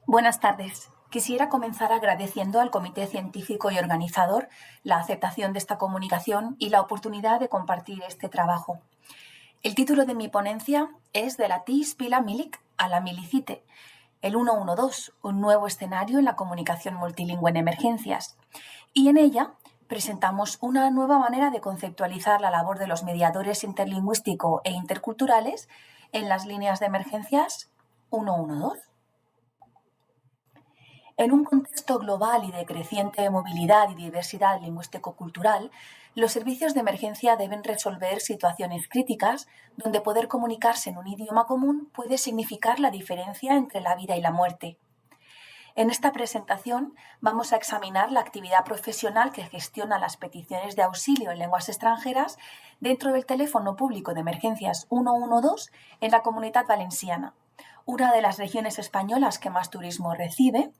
Buenas tardes. Quisiera comenzar agradeciendo al Comité Científico y Organizador la aceptación de esta comunicación y la oportunidad de compartir este trabajo. El título de mi ponencia es De la TIS Pila Milic a la Milicite, el 112, un nuevo escenario en la comunicación multilingüe en emergencias. Y en ella presentamos una nueva manera de conceptualizar la labor de los mediadores interlingüístico e interculturales en las líneas de emergencias 112. En un contexto global y de creciente movilidad y diversidad lingüístico-cultural, los servicios de emergencia deben resolver situaciones críticas donde poder comunicarse en un idioma común puede significar la diferencia entre la vida y la muerte. En esta presentación vamos a examinar la actividad profesional que gestiona las peticiones de auxilio en lenguas extranjeras dentro del teléfono público de emergencias 112 en la Comunitat Valenciana, una de las regiones españolas que más turismo recibe.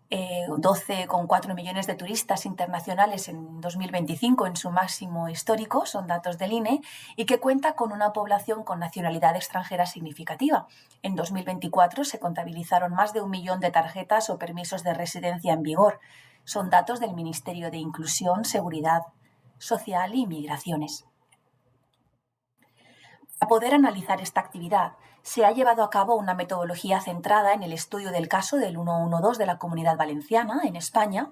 12,4 millones de turistas internacionales en 2025 en su máximo histórico, son datos del INE, y que cuenta con una población con nacionalidad extranjera significativa. En 2024 se contabilizaron más de 1 millón de tarjetas o permisos de residencia en vigor. Son datos del Ministerio de Inclusión, Seguridad Social y Migraciones. Para poder analizar esta actividad, se ha llevado a cabo una metodología centrada en el estudio del caso del 112 de la Comunidad Valenciana, en España,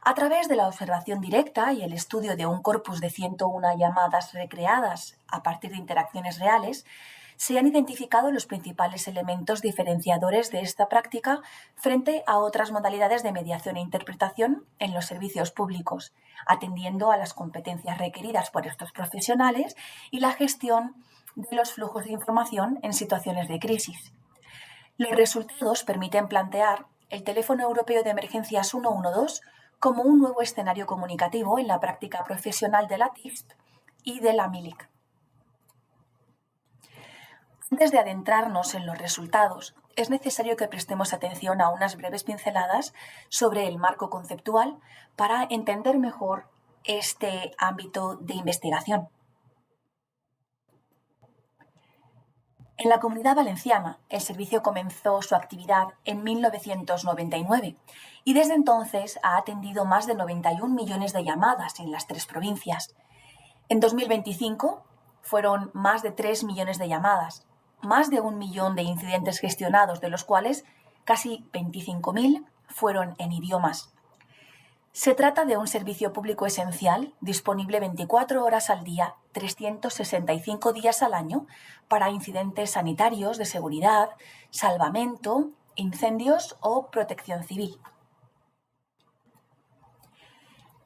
a través de la observación directa y el estudio de un corpus de 101 llamadas recreadas a partir de interacciones reales. Se han identificado los principales elementos diferenciadores de esta práctica frente a otras modalidades de mediación e interpretación en los servicios públicos, atendiendo a las competencias requeridas por estos profesionales y la gestión de los flujos de información en situaciones de crisis. Los resultados permiten plantear el teléfono europeo de emergencias 112 como un nuevo escenario comunicativo en la práctica profesional de la TISP y de la MILIC. Antes de adentrarnos en los resultados, es necesario que prestemos atención a unas breves pinceladas sobre el marco conceptual para entender mejor este ámbito de investigación. En la Comunidad Valenciana, el servicio comenzó su actividad en 1999 y desde entonces ha atendido más de 91 millones de llamadas en las 3 provincias. En 2025 fueron más de 3 millones de llamadas, más de 1 millón de incidentes gestionados, de los cuales casi 25.000 fueron en idiomas. Se trata de un servicio público esencial, disponible 24 horas al día, 365 días al año, para incidentes sanitarios, de seguridad, salvamento, incendios o protección civil.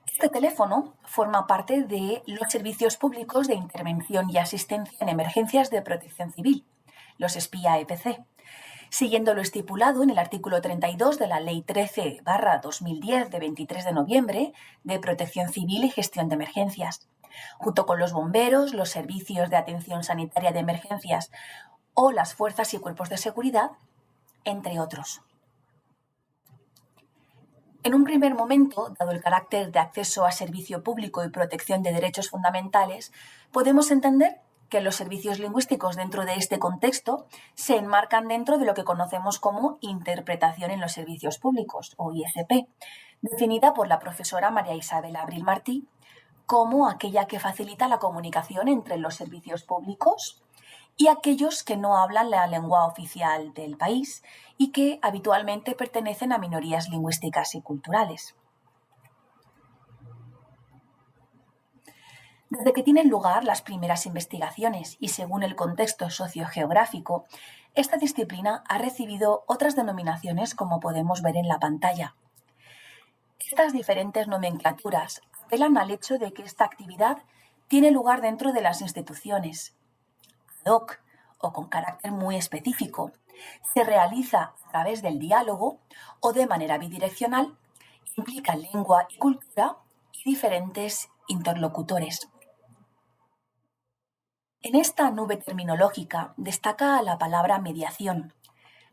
Este teléfono forma parte de los servicios públicos de intervención y asistencia en emergencias de protección civil, los SPIA-EPC, siguiendo lo estipulado en el artículo 32 de la Ley 13/2010 de 23 de noviembre de Protección Civil y Gestión de Emergencias, junto con los bomberos, los servicios de atención sanitaria de emergencias o las fuerzas y cuerpos de seguridad, entre otros. En un primer momento, dado el carácter de acceso a servicio público y protección de derechos fundamentales, podemos entender que los servicios lingüísticos dentro de este contexto se enmarcan dentro de lo que conocemos como interpretación en los servicios públicos, o ISP, definida por la profesora María Isabel Abril Martí como aquella que facilita la comunicación entre los servicios públicos y aquellos que no hablan la lengua oficial del país y que habitualmente pertenecen a minorías lingüísticas y culturales. Desde que tienen lugar las primeras investigaciones y según el contexto sociogeográfico, esta disciplina ha recibido otras denominaciones, como podemos ver en la pantalla. Estas diferentes nomenclaturas apelan al hecho de que esta actividad tiene lugar dentro de las instituciones, ad hoc o con carácter muy específico, se realiza a través del diálogo o de manera bidireccional, implica lengua y cultura y diferentes interlocutores. En esta nube terminológica destaca la palabra mediación,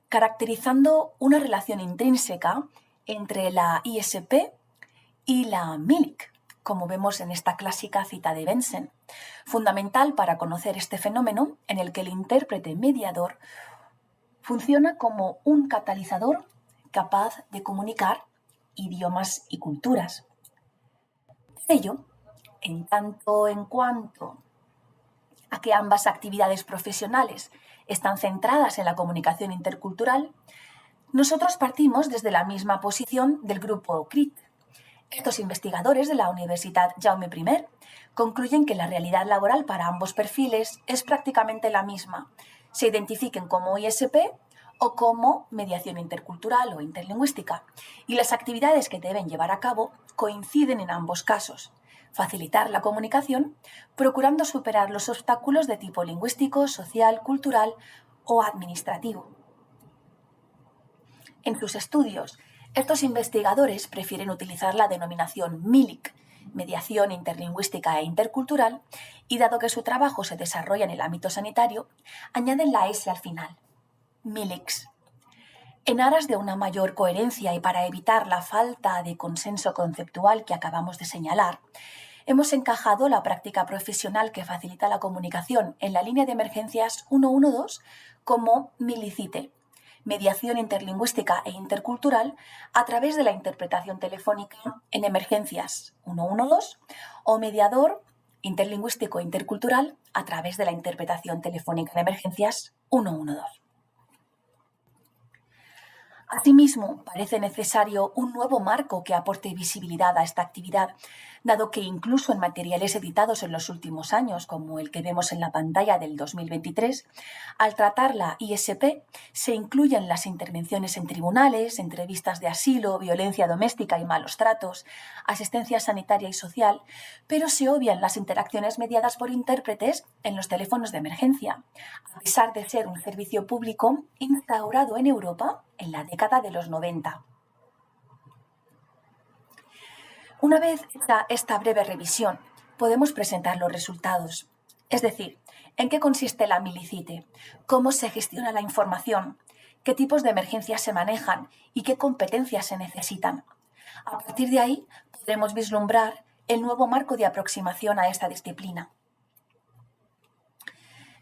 caracterizando una relación intrínseca entre la ISP y la MILIC, como vemos en esta clásica cita de Benson, fundamental para conocer este fenómeno en el que el intérprete mediador Funciona como un catalizador capaz de comunicar idiomas y culturas. Por ello, en tanto en cuanto a que ambas actividades profesionales están centradas en la comunicación intercultural, nosotros partimos desde la misma posición del grupo CRIT. Estos investigadores de la Universidad Jaume I concluyen que la realidad laboral para ambos perfiles es prácticamente la misma, se identifiquen como ISP o como mediación intercultural o interlingüística, y las actividades que deben llevar a cabo coinciden en ambos casos: facilitar la comunicación, procurando superar los obstáculos de tipo lingüístico, social, cultural o administrativo. En sus estudios, estos investigadores prefieren utilizar la denominación MILIC, mediación interlingüística e intercultural, y dado que su trabajo se desarrolla en el ámbito sanitario, añaden la S al final, MILICS. En aras de una mayor coherencia y para evitar la falta de consenso conceptual que acabamos de señalar, hemos encajado la práctica profesional que facilita la comunicación en la línea de emergencias 112 como MILICITE, mediación interlingüística e intercultural a través de la interpretación telefónica en emergencias 112 o mediador interlingüístico e intercultural a través de la interpretación telefónica en emergencias 112. Asimismo, parece necesario un nuevo marco que aporte visibilidad a esta actividad, dado que incluso en materiales editados en los últimos años, como el que vemos en la pantalla del 2023, al tratar la ISP se incluyen las intervenciones en tribunales, entrevistas de asilo, violencia doméstica y malos tratos, asistencia sanitaria y social, pero se obvian las interacciones mediadas por intérpretes en los teléfonos de emergencia, a pesar de ser un servicio público instaurado en Europa en la década de los 90. Una vez hecha esta breve revisión, podemos presentar los resultados. Es decir, en qué consiste la MILICITE, cómo se gestiona la información, qué tipos de emergencias se manejan y qué competencias se necesitan. A partir de ahí, podremos vislumbrar el nuevo marco de aproximación a esta disciplina.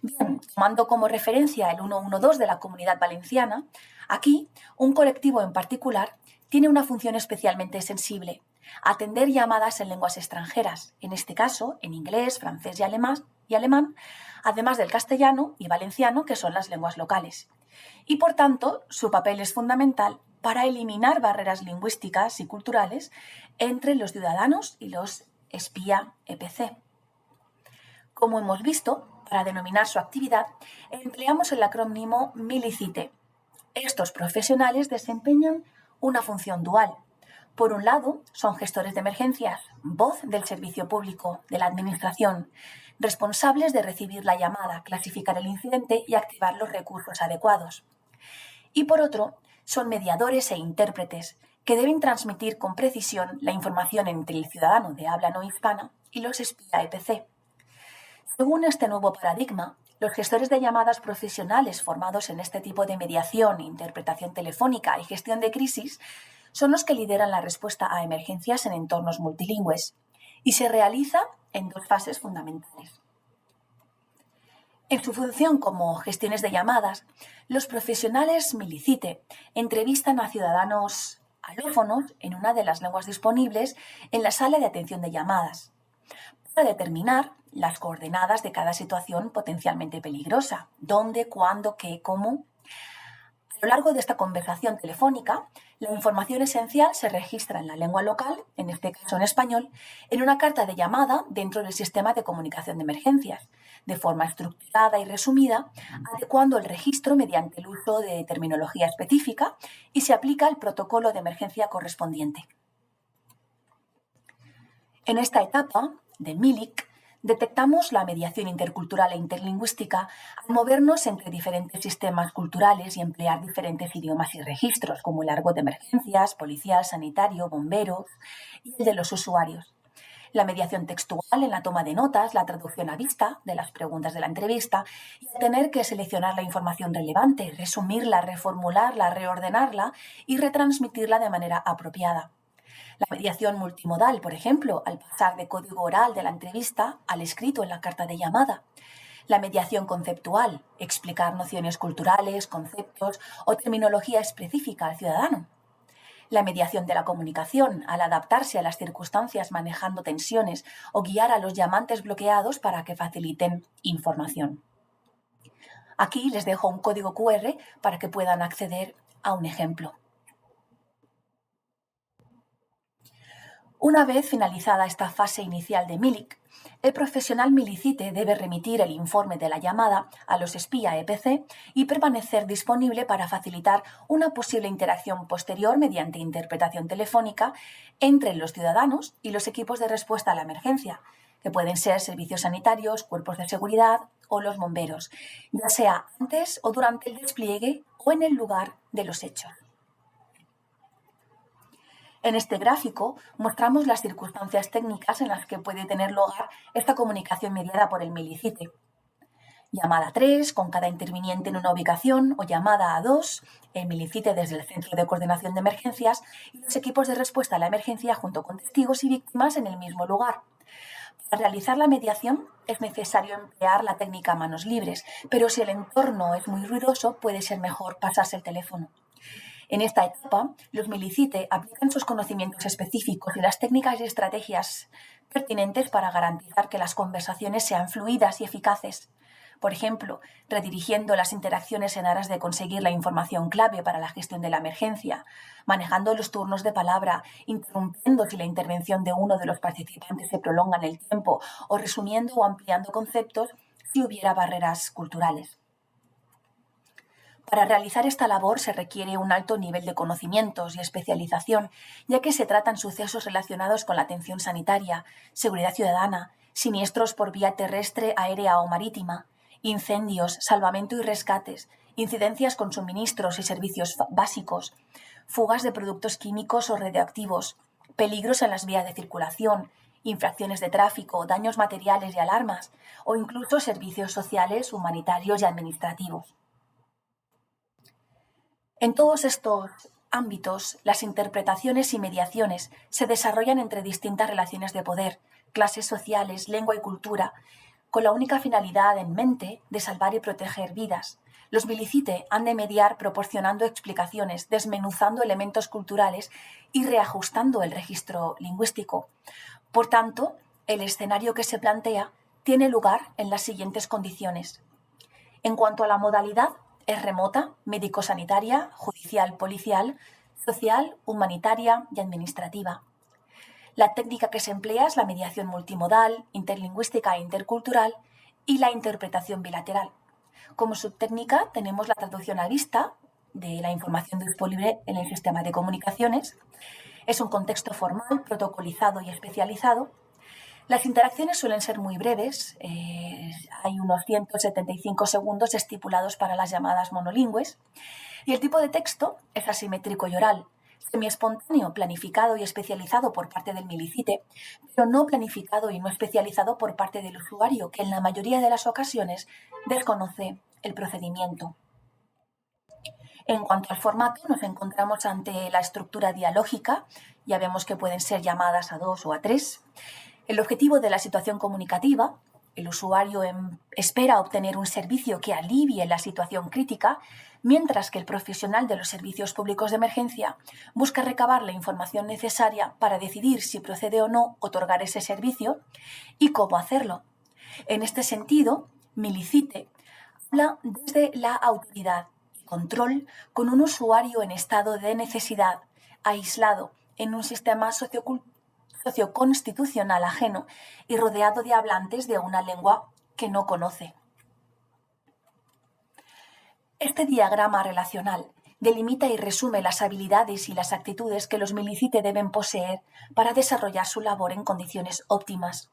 Bien, tomando como referencia el 112 de la Comunidad Valenciana, aquí un colectivo en particular tiene una función especialmente sensible: atender llamadas en lenguas extranjeras, en este caso en inglés, francés y alemán, además del castellano y valenciano, que son las lenguas locales. Y por tanto, su papel es fundamental para eliminar barreras lingüísticas y culturales entre los ciudadanos y los espía EPC. Como hemos visto, para denominar su actividad, empleamos el acrónimo MILICITE. Estos profesionales desempeñan una función dual. Por un lado, son gestores de emergencias, voz del servicio público, de la administración, responsables de recibir la llamada, clasificar el incidente y activar los recursos adecuados. Y por otro, son mediadores e intérpretes, que deben transmitir con precisión la información entre el ciudadano de habla no hispana y los espía EPC. Según este nuevo paradigma, los gestores de llamadas profesionales formados en este tipo de mediación, interpretación telefónica y gestión de crisis son los que lideran la respuesta a emergencias en entornos multilingües, y se realiza en dos fases fundamentales. En su función como gestiones de llamadas, los profesionales MILICITE entrevistan a ciudadanos alófonos en una de las lenguas disponibles en la sala de atención de llamadas, para determinar las coordenadas de cada situación potencialmente peligrosa: dónde, cuándo, qué, cómo. A lo largo de esta conversación telefónica, la información esencial se registra en la lengua local, en este caso en español, en una carta de llamada dentro del sistema de comunicación de emergencias, de forma estructurada y resumida, adecuando el registro mediante el uso de terminología específica, y se aplica el protocolo de emergencia correspondiente. En esta etapa de MILIC, detectamos la mediación intercultural e interlingüística al movernos entre diferentes sistemas culturales y emplear diferentes idiomas y registros, como el argot de emergencias, policial, sanitario, bomberos y el de los usuarios. La mediación textual en la toma de notas, la traducción a vista de las preguntas de la entrevista y tener que seleccionar la información relevante, resumirla, reformularla, reordenarla y retransmitirla de manera apropiada. La mediación multimodal, por ejemplo, al pasar de código oral de la entrevista al escrito en la carta de llamada. La mediación conceptual, explicar nociones culturales, conceptos o terminología específica al ciudadano. La mediación de la comunicación, al adaptarse a las circunstancias manejando tensiones o guiar a los llamantes bloqueados para que faciliten información. Aquí les dejo un código QR para que puedan acceder a un ejemplo. Una vez finalizada esta fase inicial de MILIC, el profesional milicite debe remitir el informe de la llamada a los espía EPC y permanecer disponible para facilitar una posible interacción posterior mediante interpretación telefónica entre los ciudadanos y los equipos de respuesta a la emergencia, que pueden ser servicios sanitarios, cuerpos de seguridad o los bomberos, ya sea antes o durante el despliegue o en el lugar de los hechos. En este gráfico mostramos las circunstancias técnicas en las que puede tener lugar esta comunicación mediada por el milicite. Llamada 3, con cada interviniente en una ubicación, o llamada a 2, el milicite desde el Centro de Coordinación de Emergencias y los equipos de respuesta a la emergencia junto con testigos y víctimas en el mismo lugar. Para realizar la mediación es necesario emplear la técnica manos libres, pero si el entorno es muy ruidoso puede ser mejor pasarse el teléfono. En esta etapa, los milicite aplican sus conocimientos específicos y las técnicas y estrategias pertinentes para garantizar que las conversaciones sean fluidas y eficaces. Por ejemplo, redirigiendo las interacciones en aras de conseguir la información clave para la gestión de la emergencia, manejando los turnos de palabra, interrumpiendo si la intervención de uno de los participantes se prolonga en el tiempo o resumiendo o ampliando conceptos si hubiera barreras culturales. Para realizar esta labor se requiere un alto nivel de conocimientos y especialización, ya que se tratan sucesos relacionados con la atención sanitaria, seguridad ciudadana, siniestros por vía terrestre, aérea o marítima, incendios, salvamento y rescates, incidencias con suministros y servicios básicos, fugas de productos químicos o radioactivos, peligros en las vías de circulación, infracciones de tráfico, daños materiales y alarmas, o incluso servicios sociales, humanitarios y administrativos. En todos estos ámbitos, las interpretaciones y mediaciones se desarrollan entre distintas relaciones de poder, clases sociales, lengua y cultura, con la única finalidad en mente de salvar y proteger vidas. Los milicite han de mediar proporcionando explicaciones, desmenuzando elementos culturales y reajustando el registro lingüístico. Por tanto, el escenario que se plantea tiene lugar en las siguientes condiciones. En cuanto a la modalidad, es remota, médico-sanitaria, judicial, policial, social, humanitaria y administrativa. La técnica que se emplea es la mediación multimodal, interlingüística e intercultural y la interpretación bilateral. Como subtécnica tenemos la traducción a vista de la información disponible en el sistema de comunicaciones. Es un contexto formal, protocolizado y especializado. Las interacciones suelen ser muy breves, hay unos 175 segundos estipulados para las llamadas monolingües, y el tipo de texto es asimétrico y oral, semiespontáneo, planificado y especializado por parte del milicite, pero no planificado y no especializado por parte del usuario, que en la mayoría de las ocasiones desconoce el procedimiento. En cuanto al formato, nos encontramos ante la estructura dialógica, ya vemos que pueden ser llamadas a 2 o a 3. El objetivo de la situación comunicativa, el usuario espera obtener un servicio que alivie la situación crítica, mientras que el profesional de los servicios públicos de emergencia busca recabar la información necesaria para decidir si procede o no otorgar ese servicio y cómo hacerlo. En este sentido, milicite habla desde la autoridad y control con un usuario en estado de necesidad, aislado en un sistema socioconstitucional ajeno y rodeado de hablantes de una lengua que no conoce. Este diagrama relacional delimita y resume las habilidades y las actitudes que los milicite deben poseer para desarrollar su labor en condiciones óptimas.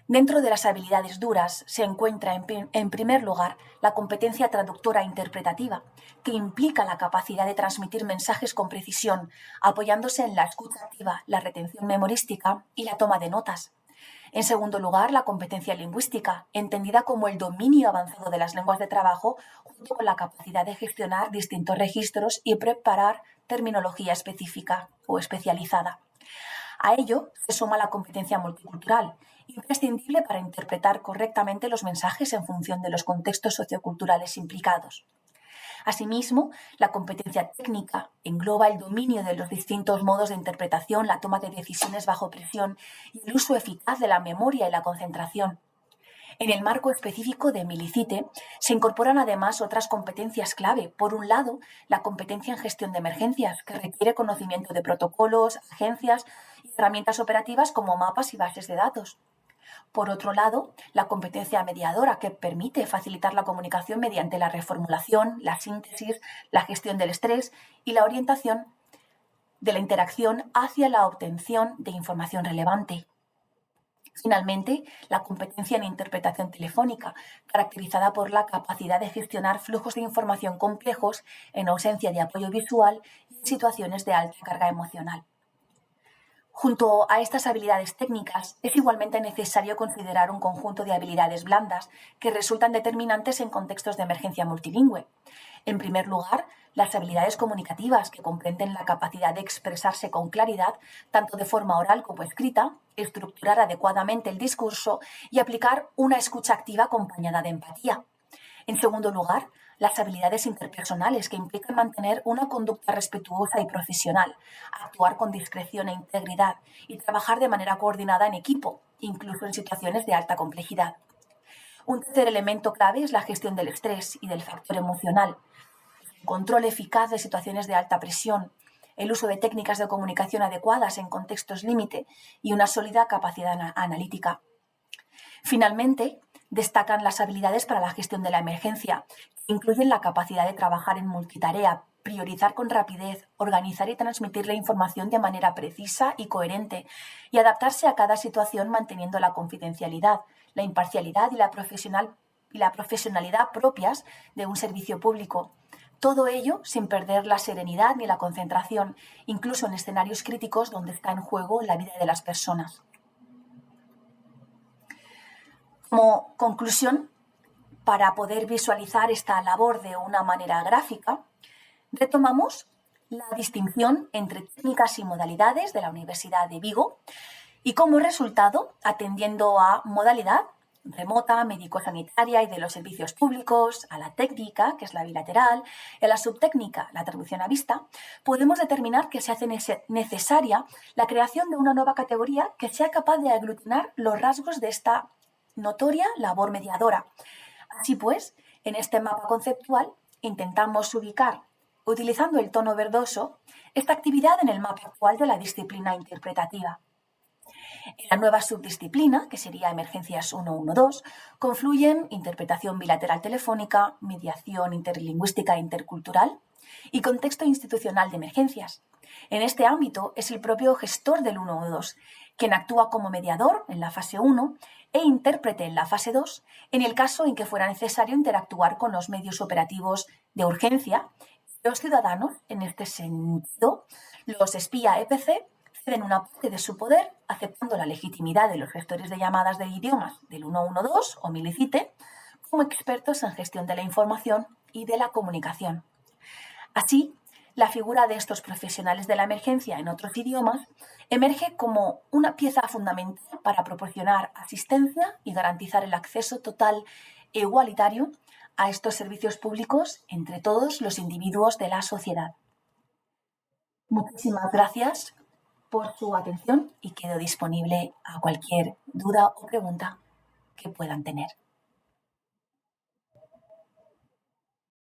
Dentro de las habilidades duras se encuentra en primer lugar la competencia traductora interpretativa, que implica la capacidad de transmitir mensajes con precisión, apoyándose en la escucha activa, la retención memorística y la toma de notas. En segundo lugar, la competencia lingüística, entendida como el dominio avanzado de las lenguas de trabajo, junto con la capacidad de gestionar distintos registros y preparar terminología específica o especializada. A ello se suma la competencia multicultural, imprescindible para interpretar correctamente los mensajes en función de los contextos socioculturales implicados. Asimismo, la competencia técnica engloba el dominio de los distintos modos de interpretación, la toma de decisiones bajo presión y el uso eficaz de la memoria y la concentración. En el marco específico de Milicite se incorporan además otras competencias clave. Por un lado, la competencia en gestión de emergencias, que requiere conocimiento de protocolos, agencias y herramientas operativas como mapas y bases de datos. Por otro lado, la competencia mediadora, que permite facilitar la comunicación mediante la reformulación, la síntesis, la gestión del estrés y la orientación de la interacción hacia la obtención de información relevante. Finalmente, la competencia en interpretación telefónica, caracterizada por la capacidad de gestionar flujos de información complejos en ausencia de apoyo visual y en situaciones de alta carga emocional. Junto a estas habilidades técnicas, es igualmente necesario considerar un conjunto de habilidades blandas que resultan determinantes en contextos de emergencia multilingüe. En primer lugar, las habilidades comunicativas, que comprenden la capacidad de expresarse con claridad, tanto de forma oral como escrita, estructurar adecuadamente el discurso y aplicar una escucha activa acompañada de empatía. En segundo lugar, las habilidades interpersonales, que implican mantener una conducta respetuosa y profesional, actuar con discreción e integridad y trabajar de manera coordinada en equipo, incluso en situaciones de alta complejidad. Un tercer elemento clave es la gestión del estrés y del factor emocional, el control eficaz de situaciones de alta presión, el uso de técnicas de comunicación adecuadas en contextos límite y una sólida capacidad analítica. Finalmente, destacan las habilidades para la gestión de la emergencia, que incluyen la capacidad de trabajar en multitarea, priorizar con rapidez, organizar y transmitir la información de manera precisa y coherente, y adaptarse a cada situación manteniendo la confidencialidad, la imparcialidad y la profesionalidad propias de un servicio público. Todo ello sin perder la serenidad ni la concentración, incluso en escenarios críticos donde está en juego la vida de las personas. Como conclusión, para poder visualizar esta labor de una manera gráfica, retomamos la distinción entre técnicas y modalidades de la Universidad de Vigo y como resultado, atendiendo a modalidad remota, médico-sanitaria y de los servicios públicos, a la técnica, que es la bilateral, y a la subtécnica, la traducción a vista, podemos determinar que se hace necesaria la creación de una nueva categoría que sea capaz de aglutinar los rasgos de esta notoria labor mediadora. Así pues, en este mapa conceptual intentamos ubicar, utilizando el tono verdoso, esta actividad en el mapa actual de la disciplina interpretativa. En la nueva subdisciplina, que sería Emergencias 112, confluyen interpretación bilateral telefónica, mediación interlingüística e intercultural y contexto institucional de emergencias. En este ámbito es el propio gestor del 112 quien actúa como mediador en la fase 1 e intérprete en la fase 2 en el caso en que fuera necesario interactuar con los medios operativos de urgencia. Los ciudadanos, en este sentido, los espía EPC, ceden una parte de su poder aceptando la legitimidad de los gestores de llamadas de idiomas del 112 o Milicite como expertos en gestión de la información y de la comunicación. Así, la figura de estos profesionales de la emergencia en otros idiomas emerge como una pieza fundamental para proporcionar asistencia y garantizar el acceso total e igualitario a estos servicios públicos entre todos los individuos de la sociedad. Muchísimas gracias por su atención y quedo disponible a cualquier duda o pregunta que puedan tener.